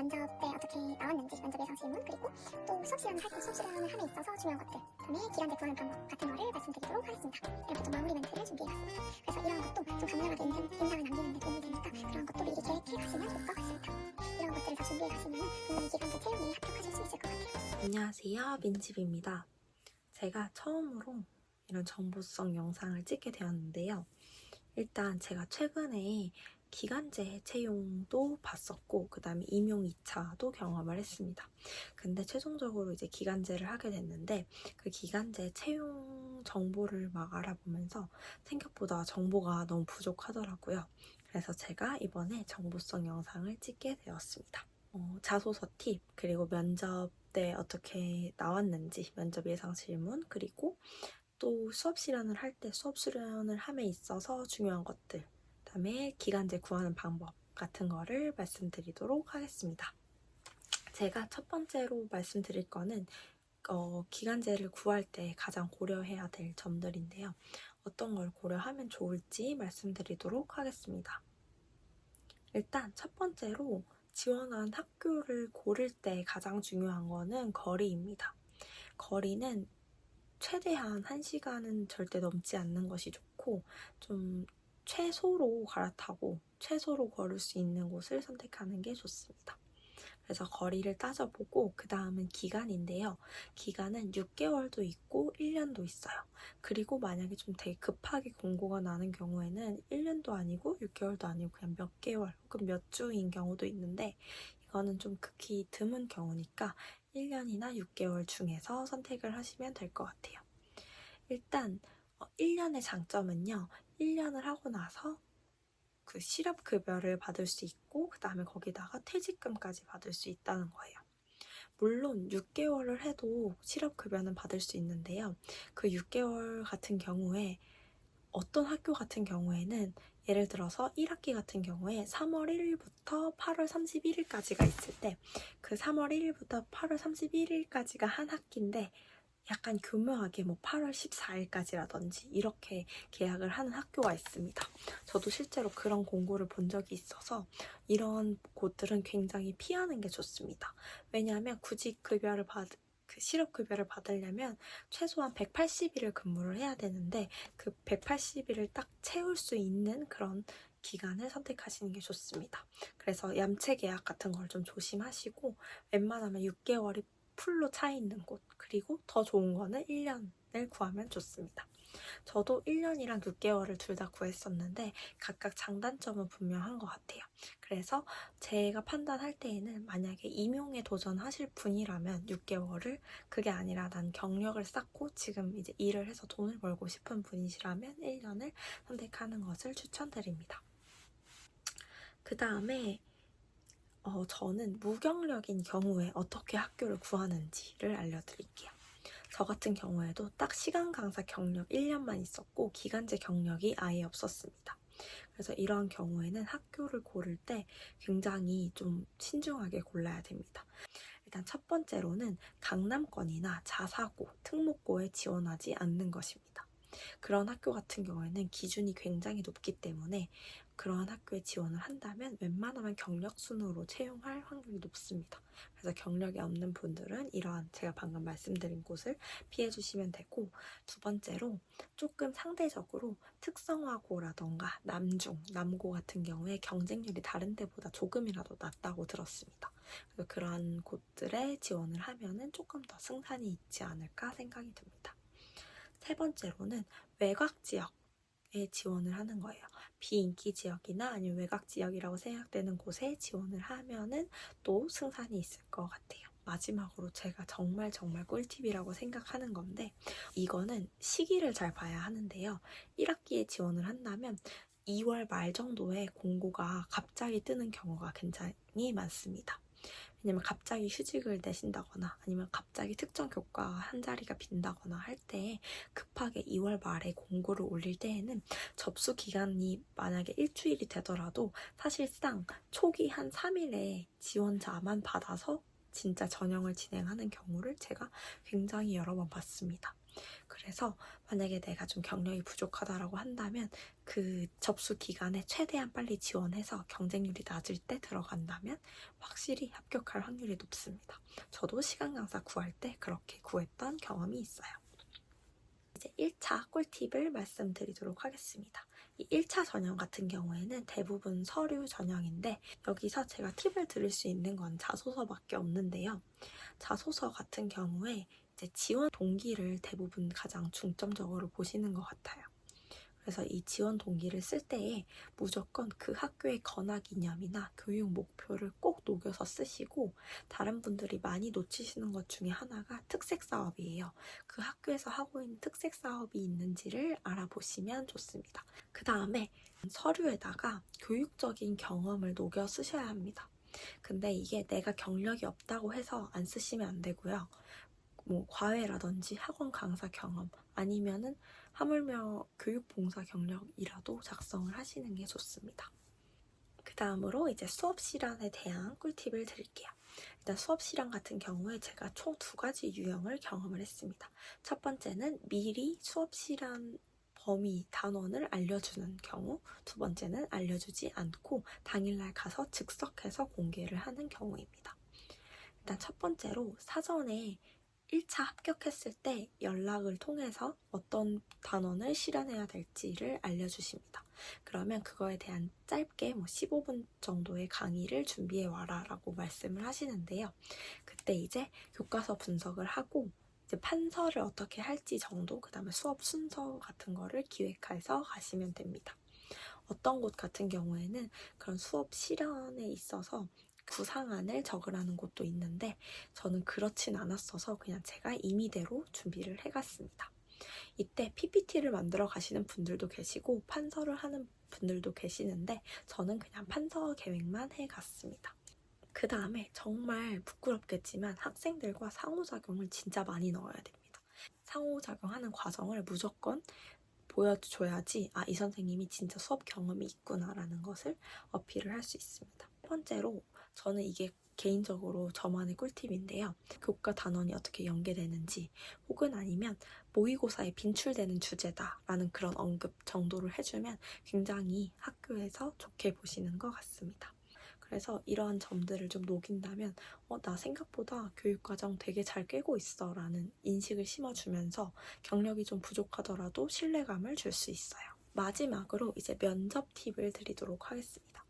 면접 때 어떻게 나왔는지, 면접 예상 질문, 그리고 또 수업 시간을 할 때 수업 시간을 함에 있어서 중요한 것들, 그다음에 기간제 구하는 방법 같은 거를 말씀드리도록 하겠습니다. 이렇게 좀 마무리 멘트를 준비해봤습니다. 그래서 이런 것도 좀 강렬하게 인상을 남기는 데 도움이 되니까 그런 것도 미리 계획해 가시면 좋을 것 같습니다. 이런 것들을 다 준비해 가시면 분명히 기간제 채용에 합격하실 수 있을 것 같아요. 안녕하세요, 민집입니다. 제가 처음으로 이런 정보성 영상을 찍게 되었는데요. 일단 제가 최근에 기간제 채용도 봤었고 그 다음에 임용 2차도 경험을 했습니다. 근데 최종적으로 이제 기간제를 하게 됐는데 그 기간제 채용 정보를 막 알아보면서 생각보다 정보가 너무 부족하더라고요. 그래서 제가 이번에 정보성 영상을 찍게 되었습니다. 자소서 팁, 그리고 면접 때 어떻게 나왔는지, 면접 예상 질문, 그리고 또 수업 실현을 할 때 수업 수련을 함에 있어서 중요한 것들, 그다음에 기간제 구하는 방법 같은 거를 말씀드리도록 하겠습니다. 제가 첫 번째로 말씀드릴 거는 기간제를 구할 때 가장 고려해야 될 점들인데요. 어떤 걸 고려하면 좋을지 말씀드리도록 하겠습니다. 일단 첫 번째로 지원한 학교를 고를 때 가장 중요한 거는 거리입니다. 거리는 최대한 1시간은 절대 넘지 않는 것이 좋고 좀 최소로 갈아타고 최소로 걸을 수 있는 곳을 선택하는 게 좋습니다. 그래서 거리를 따져보고 그 다음은 기간인데요. 기간은 6개월도 있고 1년도 있어요. 그리고 만약에 좀 되게 급하게 공고가 나는 경우에는 1년도 아니고 6개월도 아니고 그냥 몇 개월 혹은 몇 주인 경우도 있는데 이거는 좀 극히 드문 경우니까 1년이나 6개월 중에서 선택을 하시면 될 것 같아요. 일단 1년의 장점은요. 1년을 하고 나서 그 실업급여를 받을 수 있고 그 다음에 거기다가 퇴직금까지 받을 수 있다는 거예요. 물론 6개월을 해도 실업급여는 받을 수 있는데요. 그 6개월 같은 경우에 어떤 학교 같은 경우에는 예를 들어서 1학기 같은 경우에 3월 1일부터 8월 31일까지가 있을 때 그 3월 1일부터 8월 31일까지가 한 학기인데 약간 교묘하게 뭐 8월 14일까지라든지 이렇게 계약을 하는 학교가 있습니다. 저도 실제로 그런 공고를 본 적이 있어서 이런 곳들은 굉장히 피하는 게 좋습니다. 왜냐하면 구직급여를 실업급여를 받으려면 최소한 180일을 근무를 해야 되는데 그 180일을 딱 채울 수 있는 그런 기간을 선택하시는 게 좋습니다. 그래서 얌체 계약 같은 걸 좀 조심하시고 웬만하면 6개월이 풀로 차 있는 곳, 그리고 더 좋은 거는 1년을 구하면 좋습니다. 저도 1년이랑 6개월을 둘 다 구했었는데 각각 장단점은 분명한 것 같아요. 그래서 제가 판단할 때에는 만약에 임용에 도전하실 분이라면 6개월을, 그게 아니라 난 경력을 쌓고 지금 이제 일을 해서 돈을 벌고 싶은 분이시라면 1년을 선택하는 것을 추천드립니다. 그 다음에 저는 무경력인 경우에 어떻게 학교를 구하는지를 알려드릴게요. 저 같은 경우에도 딱 시간 강사 경력 1년만 있었고 기간제 경력이 아예 없었습니다. 그래서 이러한 경우에는 학교를 고를 때 굉장히 좀 신중하게 골라야 됩니다. 일단 첫 번째로는 강남권이나 자사고, 특목고에 지원하지 않는 것입니다. 그런 학교 같은 경우에는 기준이 굉장히 높기 때문에 그러한 학교에 지원을 한다면 웬만하면 경력 순으로 채용할 확률이 높습니다. 그래서 경력이 없는 분들은 이러한 제가 방금 말씀드린 곳을 피해 주시면 되고, 두 번째로 조금 상대적으로 특성화고라던가 남고 같은 경우에 경쟁률이 다른 데보다 조금이라도 낮다고 들었습니다. 그래서 그러한 곳들에 지원을 하면은 조금 더 승산이 있지 않을까 생각이 듭니다. 세 번째로는 외곽 지역에 지원을 하는 거예요. 비인기 지역이나 아니면 외곽 지역이라고 생각되는 곳에 지원을 하면은 또 승산이 있을 것 같아요. 마지막으로 제가 정말 꿀팁이라고 생각하는 건데, 이거는 시기를 잘 봐야 하는데요. 1학기에 지원을 한다면 2월 말 정도에 공고가 갑자기 뜨는 경우가 굉장히 많습니다. 왜냐면 갑자기 휴직을 내신다거나 아니면 갑자기 특정 교과 한 자리가 빈다거나 할 때 급하게 2월 말에 공고를 올릴 때에는 접수 기간이 만약에 일주일이 되더라도 사실상 초기 한 3일에 지원자만 받아서 진짜 전형을 진행하는 경우를 제가 굉장히 여러 번 봤습니다. 그래서 만약에 내가 좀 경력이 부족하다라고 한다면 그 접수 기간에 최대한 빨리 지원해서 경쟁률이 낮을 때 들어간다면 확실히 합격할 확률이 높습니다. 저도 시간 강사 구할 때 그렇게 구했던 경험이 있어요. 이제 1차 꿀팁을 말씀드리도록 하겠습니다. 이 1차 전형 같은 경우에는 대부분 서류 전형인데 여기서 제가 팁을 드릴 수 있는 건 자소서밖에 없는데요. 자소서 같은 경우에 이제 지원 동기를 대부분 가장 중점적으로 보시는 것 같아요. 그래서 이 지원 동기를 쓸 때에 무조건 그 학교의 건학 이념이나 교육 목표를 꼭 녹여서 쓰시고 다른 분들이 많이 놓치시는 것 중에 하나가 특색 사업이에요. 그 학교에서 하고 있는 특색 사업이 있는지를 알아보시면 좋습니다. 그 다음에 서류에다가 교육적인 경험을 녹여 쓰셔야 합니다. 근데 이게 내가 경력이 없다고 해서 안 쓰시면 안 되고요. 뭐 과외라든지 학원 강사 경험 아니면은 하물며 교육봉사 경력이라도 작성을 하시는 게 좋습니다. 그 다음으로 이제 수업 실현에 대한 꿀팁을 드릴게요. 일단 수업 실현 같은 경우에 제가 총 2가지 유형을 경험을 했습니다. 첫 번째는 미리 수업 실현 범위 단원을 알려주는 경우, 두 번째는 알려주지 않고 당일날 가서 즉석해서 공개를 하는 경우입니다. 일단 첫 번째로 사전에 1차 합격했을 때 연락을 통해서 어떤 단원을 실현해야 될지를 알려주십니다. 그러면 그거에 대한 짧게 15분 정도의 강의를 준비해 와라 라고 말씀을 하시는데요. 그때 이제 교과서 분석을 하고 이제 판서를 어떻게 할지 정도, 그 다음에 수업 순서 같은 거를 기획해서 가시면 됩니다. 어떤 곳 같은 경우에는 그런 수업 실현에 있어서 구상안을 적으라는 곳도 있는데 저는 그렇진 않았어서 그냥 제가 임의대로 준비를 해갔습니다. 이때 PPT를 만들어 가시는 분들도 계시고 판서를 하는 분들도 계시는데 저는 그냥 판서 계획만 해갔습니다. 그 다음에 정말 부끄럽겠지만 학생들과 상호작용을 진짜 많이 넣어야 됩니다. 상호작용하는 과정을 무조건 보여줘야지 이 선생님이 진짜 수업 경험이 있구나라는 것을 어필을 할 수 있습니다. 첫 번째로 저는 이게 개인적으로 저만의 꿀팁인데요. 교과 단원이 어떻게 연계되는지 혹은 아니면 모의고사에 빈출되는 주제다라는 그런 언급 정도를 해주면 굉장히 학교에서 좋게 보시는 것 같습니다. 그래서 이러한 점들을 좀 녹인다면 나 생각보다 교육과정 되게 잘 꿰고 있어 라는 인식을 심어주면서 경력이 좀 부족하더라도 신뢰감을 줄 수 있어요. 마지막으로 이제 면접 팁을 드리도록 하겠습니다.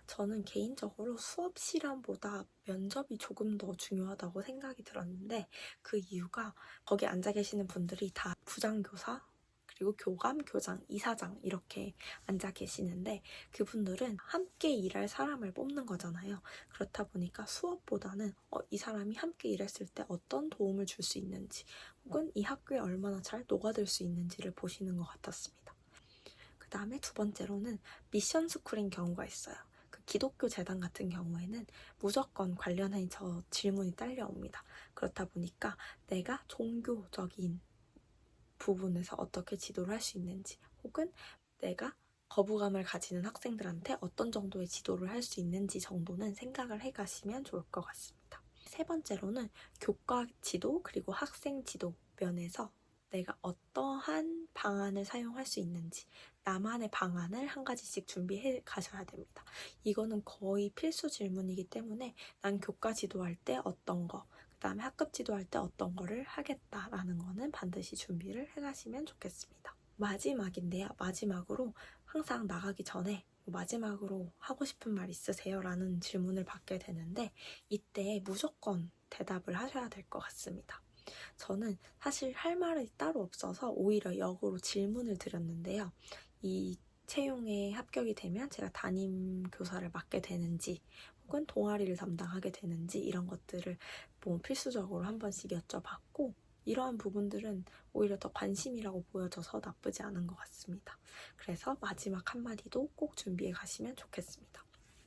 저는 개인적으로 수업 실험보다 면접이 조금 더 중요하다고 생각이 들었는데 그 이유가 거기 앉아 계시는 분들이 다 부장교사 그리고 교감, 교장, 이사장 이렇게 앉아 계시는데 그분들은 함께 일할 사람을 뽑는 거잖아요. 그렇다 보니까 수업보다는 이 사람이 함께 일했을 때 어떤 도움을 줄 수 있는지 혹은 이 학교에 얼마나 잘 녹아들 수 있는지를 보시는 것 같았습니다. 그 다음에 두 번째로는 미션 스쿨인 경우가 있어요. 그 기독교 재단 같은 경우에는 무조건 관련해서 질문이 딸려옵니다. 그렇다 보니까 내가 종교적인 부분에서 어떻게 지도를 할 수 있는지 혹은 내가 거부감을 가지는 학생들한테 어떤 정도의 지도를 할 수 있는지 정도는 생각을 해가시면 좋을 것 같습니다. 세 번째로는 교과 지도 그리고 학생 지도 면에서 내가 어떠한 방안을 사용할 수 있는지 나만의 방안을 한 가지씩 준비해 가셔야 됩니다. 이거는 거의 필수 질문이기 때문에 난 교과 지도할 때 어떤 거 그 다음에 학급 지도할 때 어떤 거를 하겠다라는 거는 반드시 준비를 해가시면 좋겠습니다. 마지막인데요. 마지막으로 항상 나가기 전에 마지막으로 하고 싶은 말 있으세요? 라는 질문을 받게 되는데 이때 무조건 대답을 하셔야 될 것 같습니다. 저는 사실 할 말이 따로 없어서 오히려 역으로 질문을 드렸는데요. 이 채용에 합격이 되면 제가 담임 교사를 맡게 되는지 혹은 동아리를 담당하게 되는지 이런 것들을 필수적으로 한 번씩 여쭤봤고 이러한 부분들은 오히려 더 관심이라고 보여져서 나쁘지 않은 것 같습니다. 그래서 마지막 한마디도 꼭 준비해 가시면 좋겠습니다.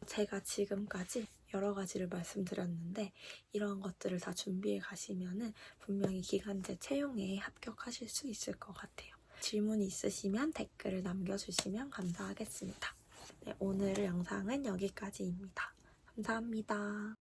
제가 지금까지 여러 가지를 말씀드렸는데 이런 것들을 다 준비해 가시면은 분명히 기간제 채용에 합격하실 수 있을 것 같아요. 질문이 있으시면 댓글을 남겨주시면 감사하겠습니다. 네, 오늘 영상은 여기까지입니다. 감사합니다.